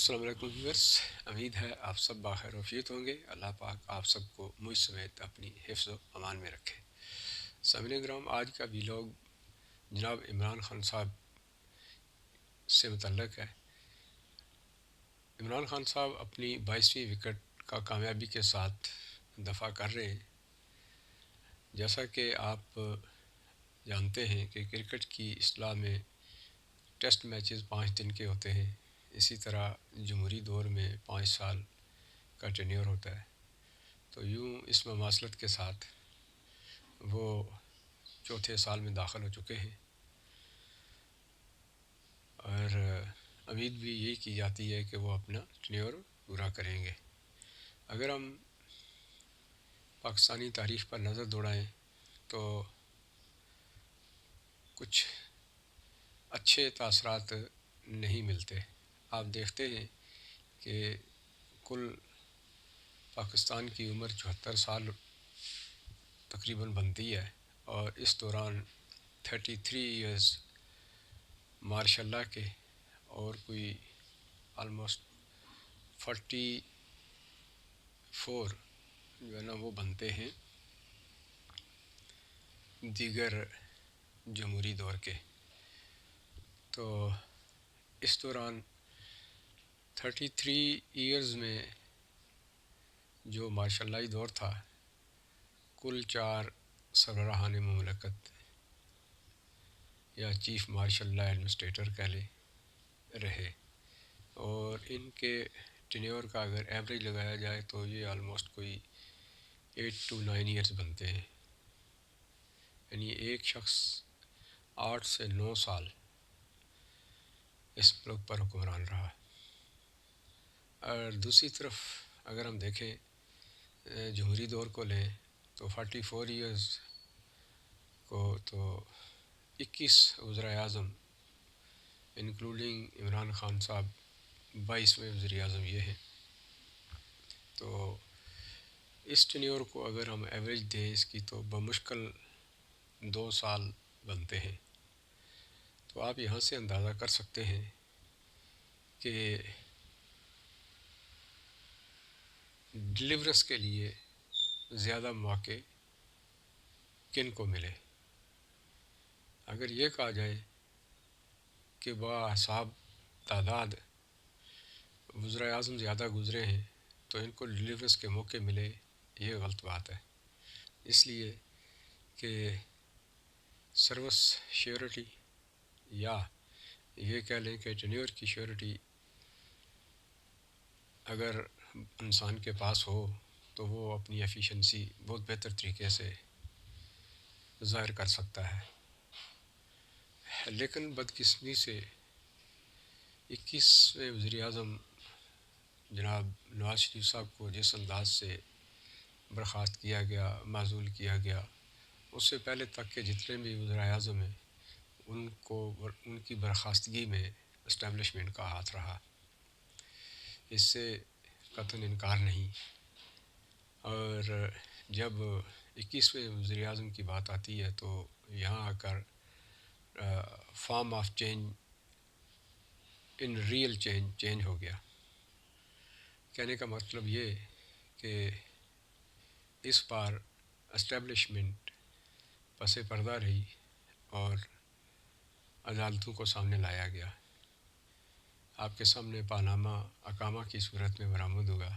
السلام علیکم ویورس، امید ہے آپ سب باخیر وفیت ہوں گے۔ اللہ پاک آپ سب کو مجھ سمیت اپنی حفظ و امان میں رکھے۔ سامعین کرام، آج کا ویلاگ جناب عمران خان صاحب سے متعلق ہے۔ عمران خان صاحب اپنی 22ویں وکٹ کا کامیابی کے ساتھ دفاع کر رہے ہیں۔ جیسا کہ آپ جانتے ہیں کہ کرکٹ کی اصطلاح میں ٹیسٹ میچز 5 دن کے ہوتے ہیں، اسی طرح جمہوری دور میں 5 سال کا ٹینیور ہوتا ہے۔ تو یوں اس مماثلت کے ساتھ وہ چوتھے سال میں داخل ہو چکے ہیں، اور امید بھی یہی کی جاتی ہے کہ وہ اپنا ٹینیور پورا کریں گے۔ اگر ہم پاکستانی تاریخ پر نظر دوڑائیں تو کچھ اچھے تاثرات نہیں ملتے۔ آپ دیکھتے ہیں کہ کل پاکستان کی عمر 74 سال تقریباً بنتی ہے، اور اس دوران 33 ایئرز ماشاء اللہ کے اور کوئی آلموسٹ 44 جو ہے نا وہ بنتے ہیں دیگر جمہوری دور کے۔ تو اس دوران 33 ایئرز میں جو مارشل لائی دور تھا، کل 4 سربراہان مملکت یا چیف مارشل لا ایڈمنسٹریٹر کہہ لیں رہے، اور ان کے ٹینیور کا اگر ایوریج لگایا جائے تو یہ آلموسٹ کوئی 8 to 9 ایئرز بنتے ہیں، یعنی ایک شخص 8 سے 9 سال اس ملک پر حکمران رہا۔ اور دوسری طرف اگر ہم دیکھیں جمہوری دور کو لیں تو 44 ایئرز کو تو 21 وزراء اعظم انکلوڈنگ عمران خان صاحب 22ویں وزیر اعظم یہ ہیں۔ تو اس ٹینیور کو اگر ہم ایوریج دیں اس کی تو بمشکل 2 سال بنتے ہیں۔ تو آپ یہاں سے اندازہ کر سکتے ہیں کہ ڈیلیورس کے لیے زیادہ مواقع کن کو ملے۔ اگر یہ کہا جائے کہ باحساب تعداد وزراء اعظم زیادہ گزرے ہیں تو ان کو ڈیلیورس کے موقع ملے، یہ غلط بات ہے۔ اس لیے کہ سروس شیورٹی یا یہ کہہ لیں کہ ٹینیور کی شیورٹی اگر انسان کے پاس ہو تو وہ اپنی ایفیشنسی بہت بہتر طریقے سے ظاہر کر سکتا ہے، لیکن بدقسمتی سے 21ویں وزیر اعظم جناب نواز شریف صاحب کو جس انداز سے برخاست کیا گیا، معزول کیا گیا، اس سے پہلے تک کہ جتنے بھی وزراء اعظم ہیں ان کی برخاستگی میں اسٹیبلشمنٹ کا ہاتھ رہا، اس سے قطعاً انکار نہیں۔ اور جب 21ویں وزیر اعظم کی بات آتی ہے تو یہاں آ کر form of change in real change ہو گیا۔ کہنے کا مطلب یہ کہ اس بار اسٹیبلشمنٹ پس پردہ رہی اور عدالتوں کو سامنے لایا گیا۔ آپ کے سامنے پاناما اقامہ کی صورت میں برآمد ہوگا۔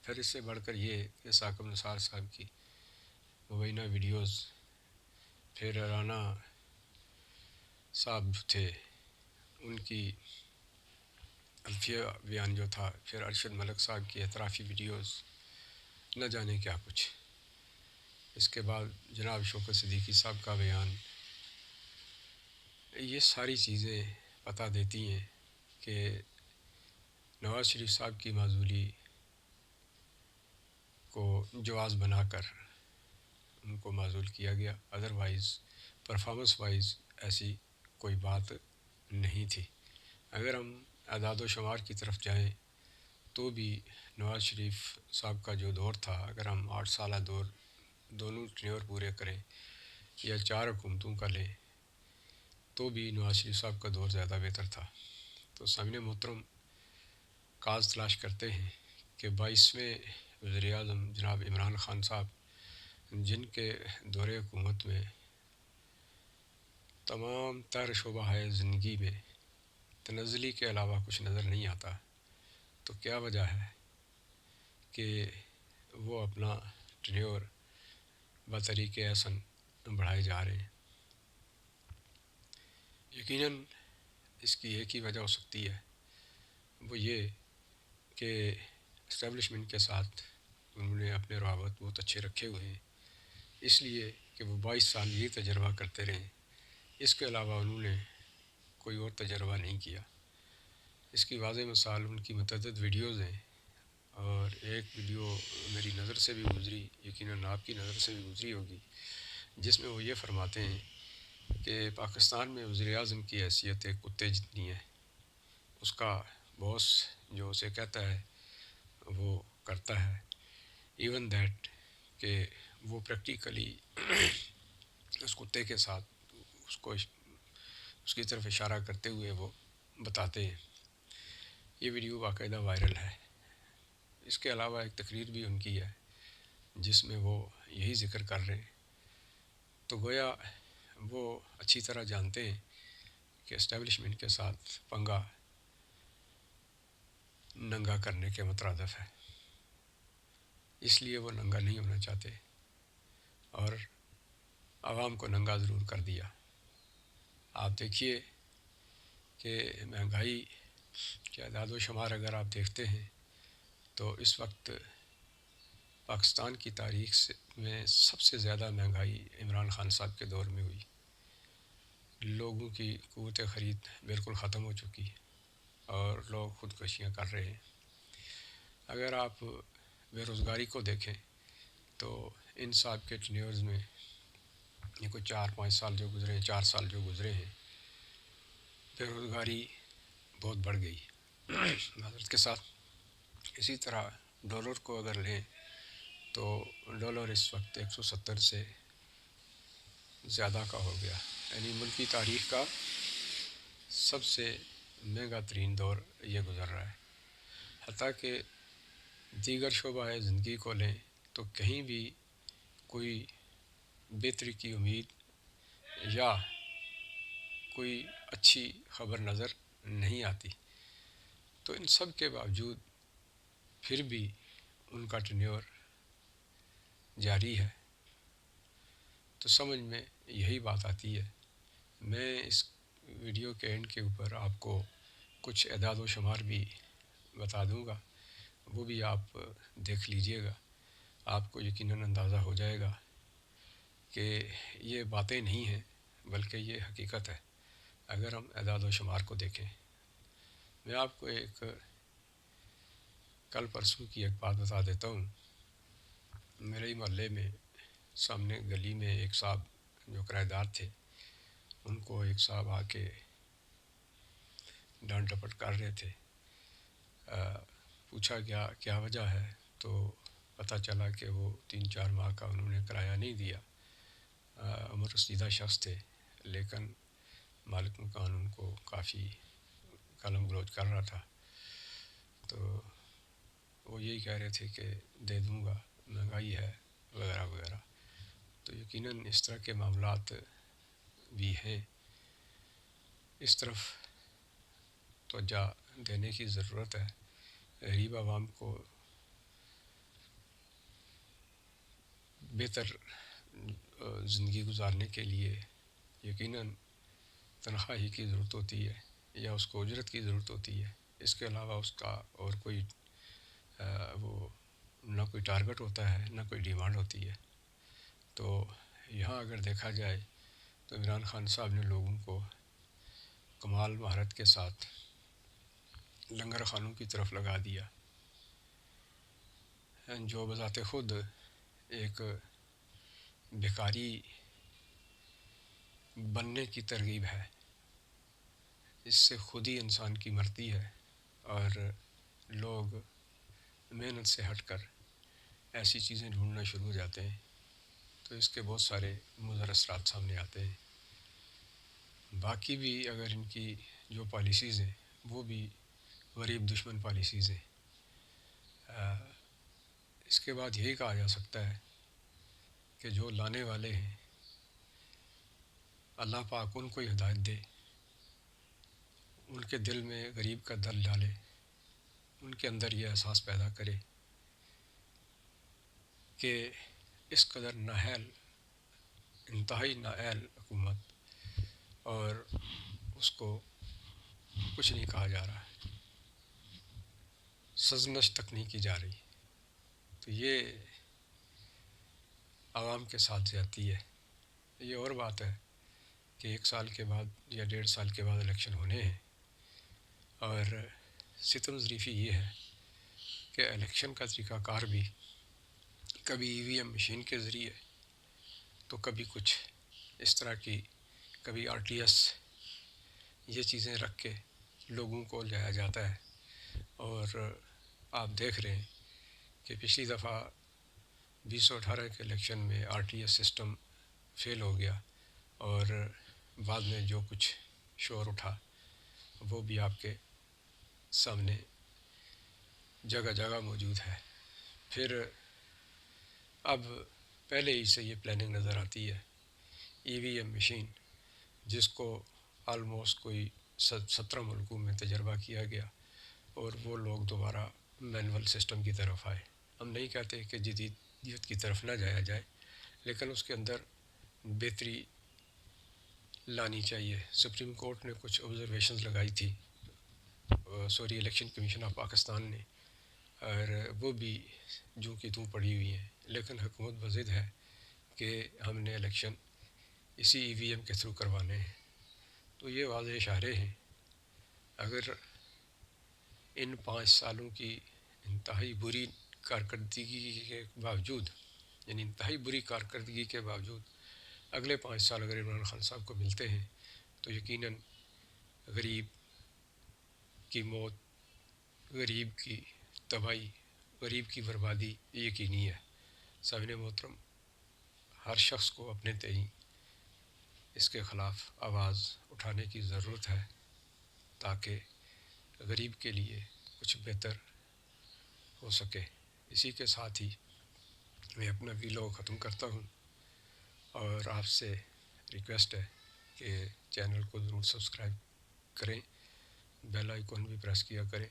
پھر اس سے بڑھ کر یہ کہ ثاقب نثار صاحب کی مبینہ ویڈیوز، پھر رانا صاحب تھے ان کی الفیہ بیان جو تھا، پھر ارشد ملک صاحب کی اعترافی ویڈیوز، نہ جانے کیا کچھ۔ اس کے بعد جناب شوکت صدیقی صاحب کا بیان، یہ ساری چیزیں بتا دیتی ہیں کہ نواز شریف صاحب کی معزولی کو جواز بنا کر ان کو معزول کیا گیا، ادروائز پرفارمنس وائز ایسی کوئی بات نہیں تھی۔ اگر ہم اعداد و شمار کی طرف جائیں تو بھی نواز شریف صاحب کا جو دور تھا، اگر ہم 8 سالہ دور دونوں ٹینیور پورے کریں یا 4 حکومتوں کا لیں تو بھی نواز شریف صاحب کا دور زیادہ بہتر تھا۔ تو سامعین محترم، کاز تلاش کرتے ہیں کہ 22ویں وزیر اعظم جناب عمران خان صاحب، جن کے دور حکومت میں تمام تر شعبہ ہے زندگی میں تنزلی کے علاوہ کچھ نظر نہیں آتا، تو کیا وجہ ہے کہ وہ اپنا ٹینیور بطریق احسن بڑھائے جا رہے ہیں؟ یقیناً اس کی ایک ہی وجہ ہو سکتی ہے، وہ یہ کہ اسٹیبلشمنٹ کے ساتھ انہوں نے اپنے روابط بہت اچھے رکھے ہوئے ہیں، اس لیے کہ وہ 22 سال یہ تجربہ کرتے رہے، اس کے علاوہ انہوں نے کوئی اور تجربہ نہیں کیا۔ اس کی واضح مثال ان کی متعدد ویڈیوز ہیں، اور ایک ویڈیو میری نظر سے بھی گزری، یقیناً آپ کی نظر سے بھی گزری ہوگی، جس میں وہ یہ فرماتے ہیں کہ پاکستان میں وزیر اعظم کی حیثیت ایک کتے جتنی ہے، اس کا باس جو اسے کہتا ہے وہ کرتا ہے، ایون دیٹ کہ وہ پریکٹیکلی اس کتے کے ساتھ اس کی طرف اشارہ کرتے ہوئے وہ بتاتے ہیں۔ یہ ویڈیو باقاعدہ وائرل ہے۔ اس کے علاوہ ایک تقریر بھی ان کی ہے جس میں وہ یہی ذکر کر رہے ہیں، تو گویا وہ اچھی طرح جانتے ہیں کہ اسٹیبلشمنٹ کے ساتھ پنگا ننگا کرنے کے مترادف ہے، اس لیے وہ ننگا نہیں ہونا چاہتے، اور عوام کو ننگا ضرور کر دیا۔ آپ دیکھیے کہ مہنگائی کے اعداد و شمار اگر آپ دیکھتے ہیں تو اس وقت پاکستان کی تاریخ میں سب سے زیادہ مہنگائی عمران خان صاحب کے دور میں ہوئی۔ لوگوں کی قوت خرید بالکل ختم ہو چکی ہے اور لوگ خودکشیاں کر رہے ہیں۔ اگر آپ بے روزگاری کو دیکھیں تو ان صاحب کے ٹینیورز میں یہ کوئی 4-5 سال جو گزرے ہیں، 4 سال جو گزرے ہیں، بے روزگاری بہت بڑھ گئی معذرت کے ساتھ۔ اسی طرح ڈالر کو اگر لیں تو ڈالر اس وقت 170 سے زیادہ کا ہو گیا، یعنی ملکی تاریخ کا سب سے مہنگا ترین دور یہ گزر رہا ہے۔ حتیٰ کہ دیگر شعبہ زندگی کو لیں تو کہیں بھی کوئی بہتری کی امید یا کوئی اچھی خبر نظر نہیں آتی، تو ان سب کے باوجود پھر بھی ان کا ٹینیور جاری ہے، تو سمجھ میں یہی بات آتی ہے۔ میں اس ویڈیو کے اینڈ کے اوپر آپ کو کچھ اعداد و شمار بھی بتا دوں گا، وہ بھی آپ دیکھ لیجئے گا، آپ کو یقیناً اندازہ ہو جائے گا کہ یہ باتیں نہیں ہیں بلکہ یہ حقیقت ہے اگر ہم اعداد و شمار کو دیکھیں۔ میں آپ کو ایک کل پرسوں کی ایک بات بتا دیتا ہوں۔ میرے ہی محلے میں سامنے گلی میں ایک صاحب جو کرایہ دار تھے، ان کو ایک صاحب آ کے ڈانٹ ڈپٹ کر رہے تھے۔ پوچھا گیا کیا وجہ ہے، تو پتہ چلا کہ وہ 3-4 ماہ کا انہوں نے کرایہ نہیں دیا۔ عمر رسیدہ شخص تھے، لیکن مالک مکان ان کو کافی گالم گلوچ کر رہا تھا، تو وہ یہی کہہ رہے تھے کہ دے دوں گا، مہنگائی ہے وغیرہ وغیرہ۔ تو یقیناً اس طرح کے معاملات بھی ہیں، اس طرف توجہ دینے کی ضرورت ہے۔ غریب عوام کو بہتر زندگی گزارنے کے لیے یقیناً تنخواہ کی ضرورت ہوتی ہے یا اس کو اجرت کی ضرورت ہوتی ہے، اس کے علاوہ اس کا اور کوئی وہ نہ کوئی ٹارگٹ ہوتا ہے نہ کوئی ڈیمانڈ ہوتی ہے۔ تو یہاں اگر دیکھا جائے تو عمران خان صاحب نے لوگوں کو کمال مہارت کے ساتھ لنگر خانوں کی طرف لگا دیا، جو بذات خود ایک بھکاری بننے کی ترغیب ہے۔ اس سے خود ہی انسان کی مرتی ہے اور لوگ محنت سے ہٹ کر ایسی چیزیں ڈھونڈنا شروع ہو جاتے ہیں، تو اس کے بہت سارے مضر اثرات سامنے آتے ہیں۔ باقی بھی اگر ان کی جو پالیسیز ہیں وہ بھی غریب دشمن پالیسیز ہیں۔ اس کے بعد یہی کہا جا سکتا ہے کہ جو لانے والے ہیں اللہ پاک ان کو ہدایت دے، ان کے دل میں غریب کا درد ڈالے، ان کے اندر یہ احساس پیدا کرے کہ اس قدر نااہل، انتہائی نااہل حکومت، اور اس کو کچھ نہیں کہا جا رہا، سرزنش تک نہیں کی جا رہی، تو یہ عوام کے ساتھ زیادتی ہے۔ یہ اور بات ہے کہ 1 سال کے بعد یا 1.5 سال کے بعد الیکشن ہونے ہیں، اور ستم ظریفی یہ ہے کہ الیکشن کا طریقہ کار بھی کبھی EVM مشین کے ذریعے، تو کبھی کچھ اس طرح کی، کبھی RTS، یہ چیزیں رکھ کے لوگوں کو لایا جاتا ہے۔ اور آپ دیکھ رہے ہیں کہ پچھلی دفعہ 2018 کے الیکشن میں RTS سسٹم فیل ہو گیا، اور بعد میں جو کچھ شور اٹھا وہ بھی آپ کے سامنے جگہ جگہ موجود ہے۔ پھر اب پہلے ہی سے یہ پلاننگ نظر آتی ہے۔ EVM مشین جس کو آلموسٹ کوئی 17 ملکوں میں تجربہ کیا گیا، اور وہ لوگ دوبارہ مینول سسٹم کی طرف آئے۔ ہم نہیں کہتے کہ جدیدیت کی طرف نہ جایا جائے، لیکن اس کے اندر بہتری لانی چاہیے۔ سپریم کورٹ نے کچھ آبزرویشنز لگائی تھی، الیکشن کمیشن آف پاکستان نے، اور وہ بھی جوں کی توں پڑی ہوئی ہیں، لیکن حکومت بضد ہے کہ ہم نے الیکشن اسی EVM کے تھرو کروانے ہیں۔ تو یہ واضح اشارے ہیں، اگر ان 5 سالوں کی انتہائی بری کارکردگی کے باوجود، یعنی انتہائی بری کارکردگی کے باوجود اگلے 5 سال اگر عمران خان صاحب کو ملتے ہیں تو یقیناً غریب کی موت، غریب کی تباہی، غریب کی بربادی یقینی ہے۔ سامعین محترم، ہر شخص کو اپنے تئیں اس کے خلاف آواز اٹھانے کی ضرورت ہے، تاکہ غریب کے لیے کچھ بہتر ہو سکے۔ اسی کے ساتھ ہی میں اپنا ویلاگ ختم کرتا ہوں، اور آپ سے ریکویسٹ ہے کہ چینل کو ضرور سبسکرائب کریں، بیل آئیکن بھی پریس کیا کریں،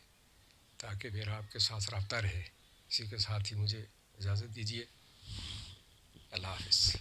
تاکہ میرا آپ کے ساتھ رابطہ رہے۔ اسی کے ساتھ ہی مجھے اجازت دیجیے، اللہ حافظ۔